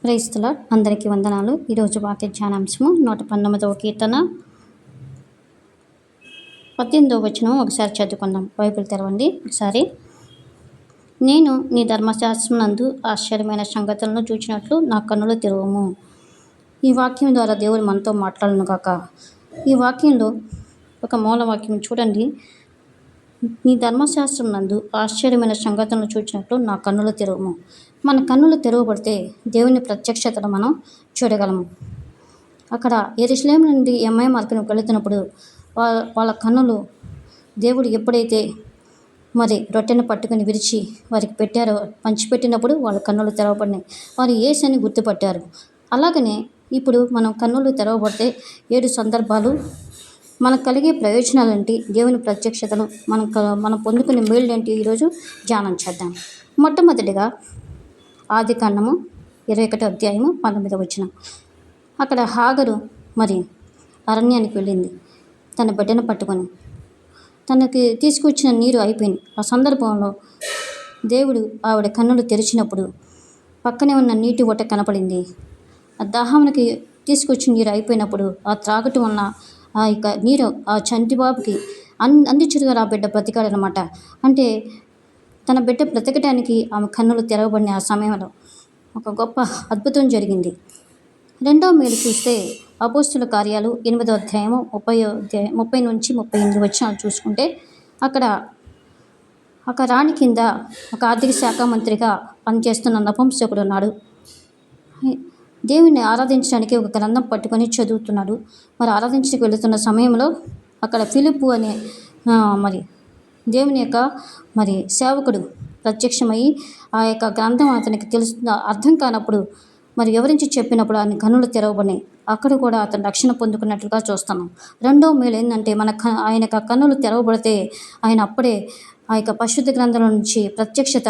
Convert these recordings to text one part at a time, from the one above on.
క్రైస్తుల అందరికీ వందనాలు. ఈరోజు వాక్య ధ్యానాంశము 119వ కీర్తన 18వ వచనం ఒకసారి చదువుకుందాం. బైబిల్ తెరవండి ఒకసారి. నేను నీ ధర్మశాస్త్రం నందు ఆశ్చర్యమైన సంగతులను చూచినట్లు నా కన్నులు తెరవము. ఈ వాక్యం ద్వారా దేవుడు మనతో మాట్లాడను గాక. ఈ వాక్యంలో ఒక మూల వాక్యం చూడండి. నీ ధర్మశాస్త్రం నందు ఆశ్చర్యమైన సంగతులను చూచినట్లు నా కన్నులు తెరవము. మన కన్నులు తెరవబడితే దేవుని ప్రత్యక్షతను మనం చూడగలము. అక్కడ యెరూషలేము నుండి ఎమ్మయి మార్గంకు వెళుతున్నప్పుడు వాళ్ళ కన్నులు దేవుడు ఎప్పుడైతే రొట్టెను పట్టుకుని విరిచి వారికి పెట్టారో, పంచిపెట్టినప్పుడు వాళ్ళ కన్నులు తెరవబడినాయి. వారు యేసుని గుర్తుపట్టారు. అలాగనే ఇప్పుడు మనం కన్నులు తెరవబడితే 7 సందర్భాలు మనకు కలిగే ప్రయోజనాలు ఏంటి, దేవుని ప్రత్యక్షతలు మనం పొందుకునే మేళ్ళు ఏంటి ఈరోజు ధ్యానం చేద్దాం. మొట్టమొదటిగా ఆదికాండము 21వ అధ్యాయము 19వ వచనం. అక్కడ హాగరు అరణ్యానికి వెళ్ళింది తన బిడ్డను పట్టుకొని. తనకి తీసుకొచ్చిన నీరు అయిపోయింది. ఆ సందర్భంలో దేవుడు ఆవిడ కన్నులు తెరిచినప్పుడు పక్కనే ఉన్న నీటి ఊట కనపడింది. ఆ దాహానికి తీసుకొచ్చిన నీరు అయిపోయినప్పుడు ఆ త్రాగటం వలన ఆ యొక్క నీరు ఆ చంటిబాబుకి అందించుడుగా ఆ బిడ్డ బ్రతికాడనమాట. అంటే తన బిడ్డ బ్రతకడానికి ఆమె కన్నులు తెరవబడిన ఆ సమయంలో ఒక గొప్ప అద్భుతం జరిగింది. రెండవ మేలు చూస్తే అపోస్తుల కార్యాలు 8వ అధ్యాయము 30 నుంచి 38 వచనాలు చూసుకుంటే అక్కడ ఒక రాణి కింద ఒక ఆర్థిక శాఖ మంత్రిగా పనిచేస్తున్న నపుంసకుడు ఉన్నాడు. దేవుని ఆరాధించడానికి ఒక గ్రంథం పట్టుకొని చదువుతున్నాడు. ఆరాధించడానికి వెళుతున్న సమయంలో అక్కడ ఫిలిప్పు అనే దేవుని యొక్క సేవకుడు ప్రత్యక్షమయ్యి ఆ యొక్క గ్రంథం అతనికి అర్థం కానప్పుడు వివరించి చెప్పినప్పుడు ఆయన కన్నులు తెరవబడినాయి. అక్కడ కూడా అతను రక్షణ పొందుకున్నట్లుగా చూస్తున్నాం. రెండవ మేలు ఏంటంటే ఆయన కన్నులు తెరవబడితే ఆయన అప్పుడే ఆ యొక్క పరిశుద్ధ గ్రంథంలో నుంచి ప్రత్యక్షత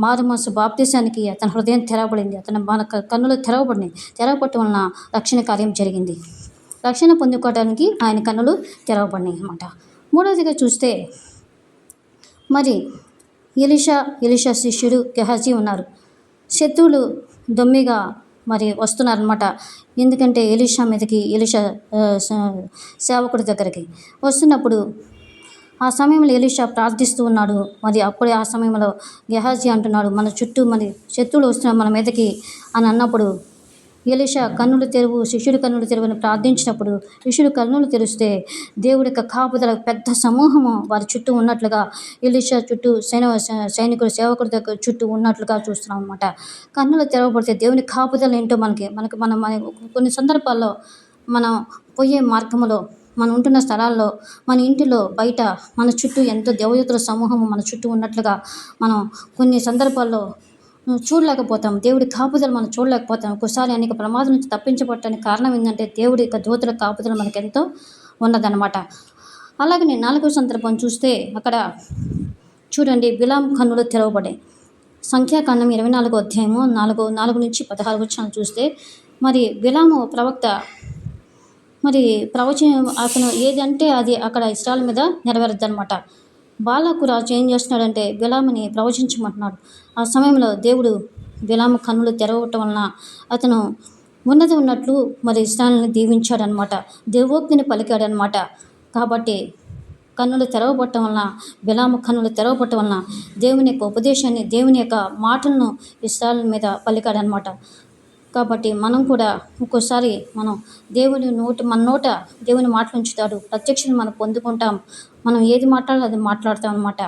మారుమనసు బాప్తీసానికి అతని హృదయం తెరవబడింది. మన కన్నులు తెరవబడినాయి. తెరవబడటం వలన రక్షణ కార్యం జరిగింది. రక్షణ పొందుకోవడానికి ఆయన కన్నులు తెరవబడినాయి అన్నమాట. మూడవదిగా చూస్తే ఎలీషా శిష్యుడు గెహజీ ఉన్నారు. శత్రువులు దొమ్మిగా వస్తున్నారనమాట. ఎందుకంటే ఎలీషా మీదకి ఎలీషా సేవకుడి దగ్గరికి వస్తున్నప్పుడు ఆ సమయంలో ఎలీషా ప్రార్థిస్తూ ఉన్నాడు. అప్పుడే ఆ సమయంలో గెహజీ అంటున్నాడు, మన చుట్టూ శత్రువులు వస్తున్నారు మన మీదకి అని అన్నప్పుడు ఎలీషా కన్నులు తెరువు, శిష్యుడు కన్నులు తెరువని ప్రార్థించినప్పుడు శిష్యుడు కన్నులు తెరిస్తే దేవుడి యొక్క కాపుదల పెద్ద సమూహము వారి చుట్టూ ఉన్నట్లుగా, ఎలీషా చుట్టూ సైనికుడు సేవకుడి దగ్గర చుట్టూ ఉన్నట్లుగా చూస్తున్నాం అన్నమాట. కన్నులు తెరవబడితే దేవుని కాపుదల ఏంటో మనం కొన్ని సందర్భాల్లో మనం పోయే మార్గంలో, మనం ఉంటున్న స్థలాల్లో, మన ఇంటిలో, బయట మన చుట్టూ ఎంతో దేవదూతల సమూహము మన చుట్టూ ఉన్నట్లుగా మనం కొన్ని సందర్భాల్లో చూడలేకపోతాం. దేవుడి కాపుదల మనం చూడలేకపోతాం. ఒక్కోసారి అనేక ప్రమాదం నుంచి తప్పించబడటానికి కారణం ఏంటంటే దేవుడి యొక్క దూతల కాపుదల మనకెంతో ఉన్నదన్నమాట. అలాగనే 4వ సందర్భం చూస్తే అక్కడ చూడండి, బిలాము కన్నులు తెరవబడే. సంఖ్యాకాండం 24వ అధ్యాయము 4 నుంచి 16 వచనాలు చూస్తే బిలాము ప్రవక్త ప్రవచనం అతను ఏదంటే అది అక్కడ ఇశ్రాయేలు మీద నెరవేరుద్దనమాట. బాలాకు రాజు ఏం చేస్తున్నాడంటే బిలాముని ప్రవచించమంటున్నాడు. ఆ సమయంలో దేవుడు బిలాము కన్నులు తెరవటం వలన అతను ఉన్నట్లు ఇశ్రాయేలుని దీవించాడనమాట. దేవోక్తిని పలికాడనమాట. కాబట్టి కన్నులు తెరవబట్టడం వలన, బిలాము కన్నులు తెరవబట్టడం వలన దేవుని యొక్క ఉపదేశాన్ని, దేవుని యొక్క మాటలను ఇశ్రాయేలు మీద పలికాడనమాట. కాబట్టి మనం కూడా ఒక్కోసారి మన నోట దేవుని మాటలు ఉంచుతాడు. ప్రత్యక్షను మనం పొందుకుంటాం. మనం ఏది మాట్లాడాలో అది మాట్లాడతాం అన్నమాట.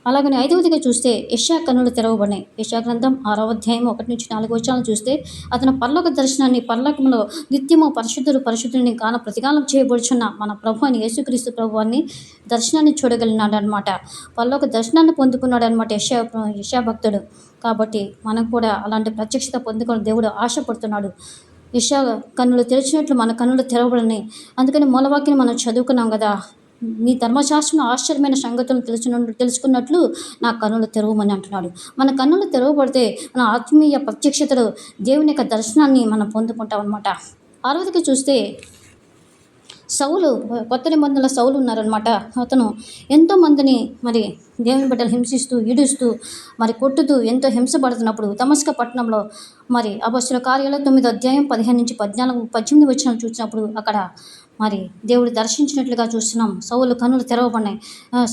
అలాగనే 5వదిగా చూస్తే యెషయా కన్నులు తెరవబడినాయి. యెషయా గ్రంథం 6వ అధ్యాయం 1 నుంచి 4 వచనాలు చూస్తే అతను పరలోక దర్శనాన్ని, పరలోకంలో నిత్యము పరిశుద్ధుని గాన ప్రతిగానం చేయబడుచున్న మన ప్రభు అని యేసుక్రీస్తు ప్రభువాన్ని దర్శనాన్ని చూడగలిగినాడు అనమాట. పరలోక దర్శనాన్ని పొందుకున్నాడు అనమాట యెషయా భక్తుడు. కాబట్టి మనం కూడా అలాంటి ప్రత్యక్షత పొందుకొని దేవుడు ఆశపడుతున్నాడు. యెషయా కన్నులు తెరిచినట్లు మన కన్నులు తెరవబడినాయి. అందుకని మూలవాక్యం మనం చదువుకున్నాం కదా, నీ ధర్మశాస్త్రం ఆశ్చర్యమైన సంగతులను తెలుసుకున్నట్లు నా కన్నులు తెరవమని అంటున్నాడు. మన కన్నులు తెరవబడితే మన ఆత్మీయ ప్రత్యక్షతలు, దేవుని యొక్క దర్శనాన్ని మనం పొందుకుంటాం అనమాట. 6వదిగా చూస్తే సౌలు, కొత్త నిబంధనల సౌలు ఉన్నారనమాట. అతను ఎంతోమందిని మరి దేవుని బిడ్డలు హింసిస్తూ, ఈడుస్తూ, మరి కొట్టుతూ ఎంతో హింసపడుతున్నప్పుడు దమస్క పట్టణంలో మరి అపొస్తలుల కార్యాలు 9వ అధ్యాయం 15-14, 18 వచనం చూసినప్పుడు అక్కడ మరి దేవుడు దర్శించినట్లుగా చూస్తున్నాం. సౌలు కన్నులు తెరవబడినాయి.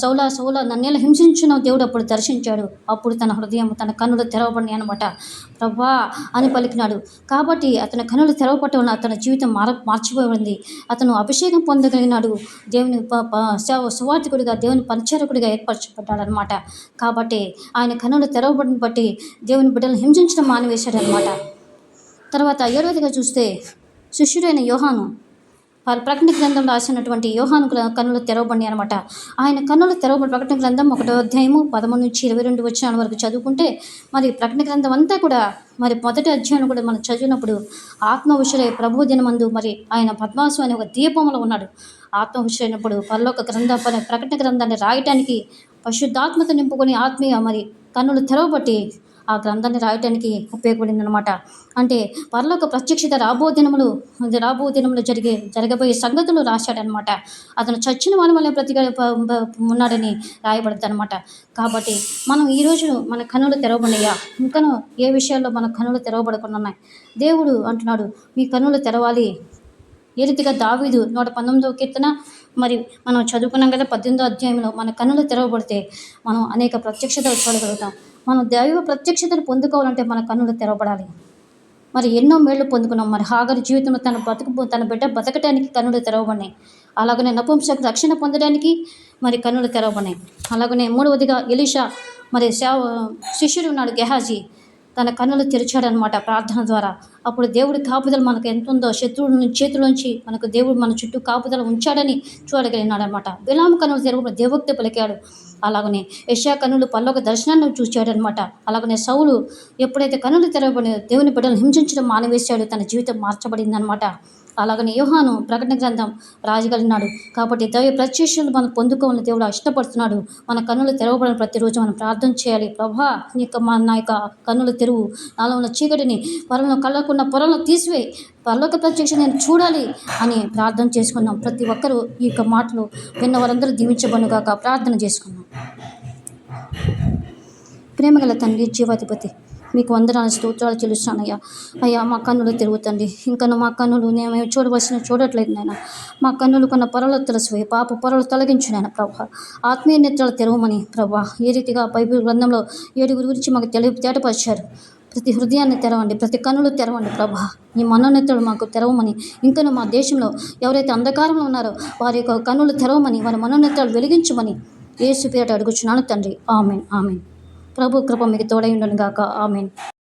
సౌలా సౌలా నన్నేలా హింసించిన దేవుడు అప్పుడు దర్శించాడు. అప్పుడు తన హృదయం, తన కన్నులు తెరవబడినాయి అనమాట. ప్రభా అని పలికినాడు. కాబట్టి అతని కన్నులు తెరవబడటం వలన అతని జీవితం మార్చిపోయింది. అతను అభిషేకం పొందగలిగినాడు. దేవుని సువార్థికుడిగా, దేవుని పరిచారకుడిగా ఏర్పరచబడ్డాడనమాట. కాబట్టి ఆయన కన్నులు తెరవబడిన బట్టి దేవుని బిడ్డలను హింసించడం మానివేశాడనమాట. తర్వాత 7వదిగా చూస్తే శిష్యుడైన యోహాను, ప్రకటన గ్రంథం రాసినటువంటి యోహాను కన్నులు తెరవబడినాయి అనమాట. ఆయన కన్నులు తెరవబడి ప్రకటన గ్రంథం 1వ అధ్యాయము 13-22 వచనాల వరకు చదువుకుంటే మరి ప్రకటన గ్రంథం అంతా కూడా మరి మొదటి అధ్యాయం కూడా మనం చదివినప్పుడు ఆత్మవిషుడై ప్రభు దినమందు మరి ఆయన పద్మాసు అనే ఒక దీపంలో ఉన్నాడు. ఆత్మవిషుడైనప్పుడు పరలోక ప్రకటన గ్రంథాన్ని రాయటానికి పరిశుద్ధాత్మతో నింపుకొని ఆత్మీయ మరి కన్నులు తెరవబట్టి ఆ గ్రంథాన్ని రాయటానికి ఉపయోగపడింది అనమాట. అంటే పరలోక ప్రత్యక్షత రాబో దినములు జరగబోయే సంగతులు రాశాడనమాట. అతను చచ్చిన వాళ్ళ వల్ల ఉన్నాడని రాయబడుతుంది అనమాట. కాబట్టి మనం ఈరోజు మన కన్నులు తెరవబడినాయా? ఇంకనూ ఏ విషయాల్లో మన కన్నులు తెరవబడకుండా ఉన్నాయి? దేవుడు అంటున్నాడు, మీ కన్నులు తెరవాలి. ఏ రీతిగా దావీదు 119వ కీర్తన మరి మనం చదువుకున్నాం కదా, 18వ అధ్యాయంలో మన కన్నులు తెరవబడితే మనం అనేక ప్రత్యక్షతలు చూడగలుగుతాం. మనం దైవ ప్రత్యక్షతను పొందుకోవాలంటే మన కన్నులు తెరవబడాలి. మరి ఎన్నో మేళ్లు పొందుకున్నాం. మరి హాగరు జీవితంలో తన బిడ్డ బతకటానికి కన్నులు తెరవబడినాయి. అలాగనే నపుంసకు రక్షణ పొందడానికి మరి కన్నులు తెరవబడినాయి. అలాగనే 3వదిగా ఎలీషా మరి శిష్యుడు ఉన్నాడు గెహాజీ, తన కన్నులు తెరిచాడనమాట ప్రార్థన ద్వారా. అప్పుడు దేవుడి కాపుదల మనకు ఎంత ఉందో, శత్రువుల చేతిలోంచి మనకు దేవుడు మన చుట్టూ కాపుదల ఉంచాడని చూడగలిగినాడు అనమాట. బిలాము కన్నులు తెరవబడి దేవోక్తి పలికాడు. అలాగనే యెషయా కన్నులు పరలోక దర్శనాన్ని చూశాడనమాట. అలాగనే సౌలు ఎప్పుడైతే కన్నులు తెరవబడి దేవుని బిడ్డలు హింసించడం మానివేశాడు, తన జీవితం మార్చబడిందనమాట. అలాగనే యోహాను ప్రకటన గ్రంథం రాయగలిగినాడు. కాబట్టి దైవ ప్రత్యక్షతలు మనం పొందుకోవాలని దేవుడు ఇష్టపడుతున్నాడు. మన కన్నులు తెరవబడిన ప్రతిరోజు మనం ప్రార్థన చేయాలి. ప్రభా నా యొక్క కన్నులు తెరువు, నాలో ఉన్న చీకటిని కళ్ళకున్న పొరలను తీసివేయి, పరలోక ప్రత్యక్ష నేను చూడాలి అని ప్రార్థన చేసుకున్నాం. ప్రతి ఒక్కరూ ఈ యొక్క మాటలు విన్న వారందరూ దీవించబడుగాక. ప్రార్థన చేసుకున్నాం. ప్రేమగల తండ్రి, జీవాధిపతి, మీకు వందనాలు స్తోత్రాలు చెల్లిస్తానయ్యా. అయ్యా మా కన్నులు తిరుగుతండి. ఇంకా మా కన్నులు మేము చూడట్లేదు నాయన. మా కన్నులు కొన్న పొరలు తెలుసు, పాప పొరలు తొలగించు నాయన ప్రభా. ఆత్మీయ నేత్రాలు తెరవమని ప్రభా. ఏ రీతిగా బైబిల్ గ్రంథంలో 7 గురించి మాకు తేటపరిచారు. ప్రతి హృదయాన్ని తెరవండి, ప్రతి కన్నులు తెరవండి ప్రభా. ఈ మనోనేత్రాలు మాకు తెరవమని, ఇంకనూ మా దేశంలో ఎవరైతే అంధకారంలో ఉన్నారో వారి యొక్క కన్నులు తెరవమని, వారి మనోనేత్రాలు వెలిగించమని యేసు పేరిట అడుగుచున్నాను తండ్రి. ఆమేన్, ఆమేన్. ప్రభు కృప మీకు తోడై ఉండును గాక. ఆమేన్.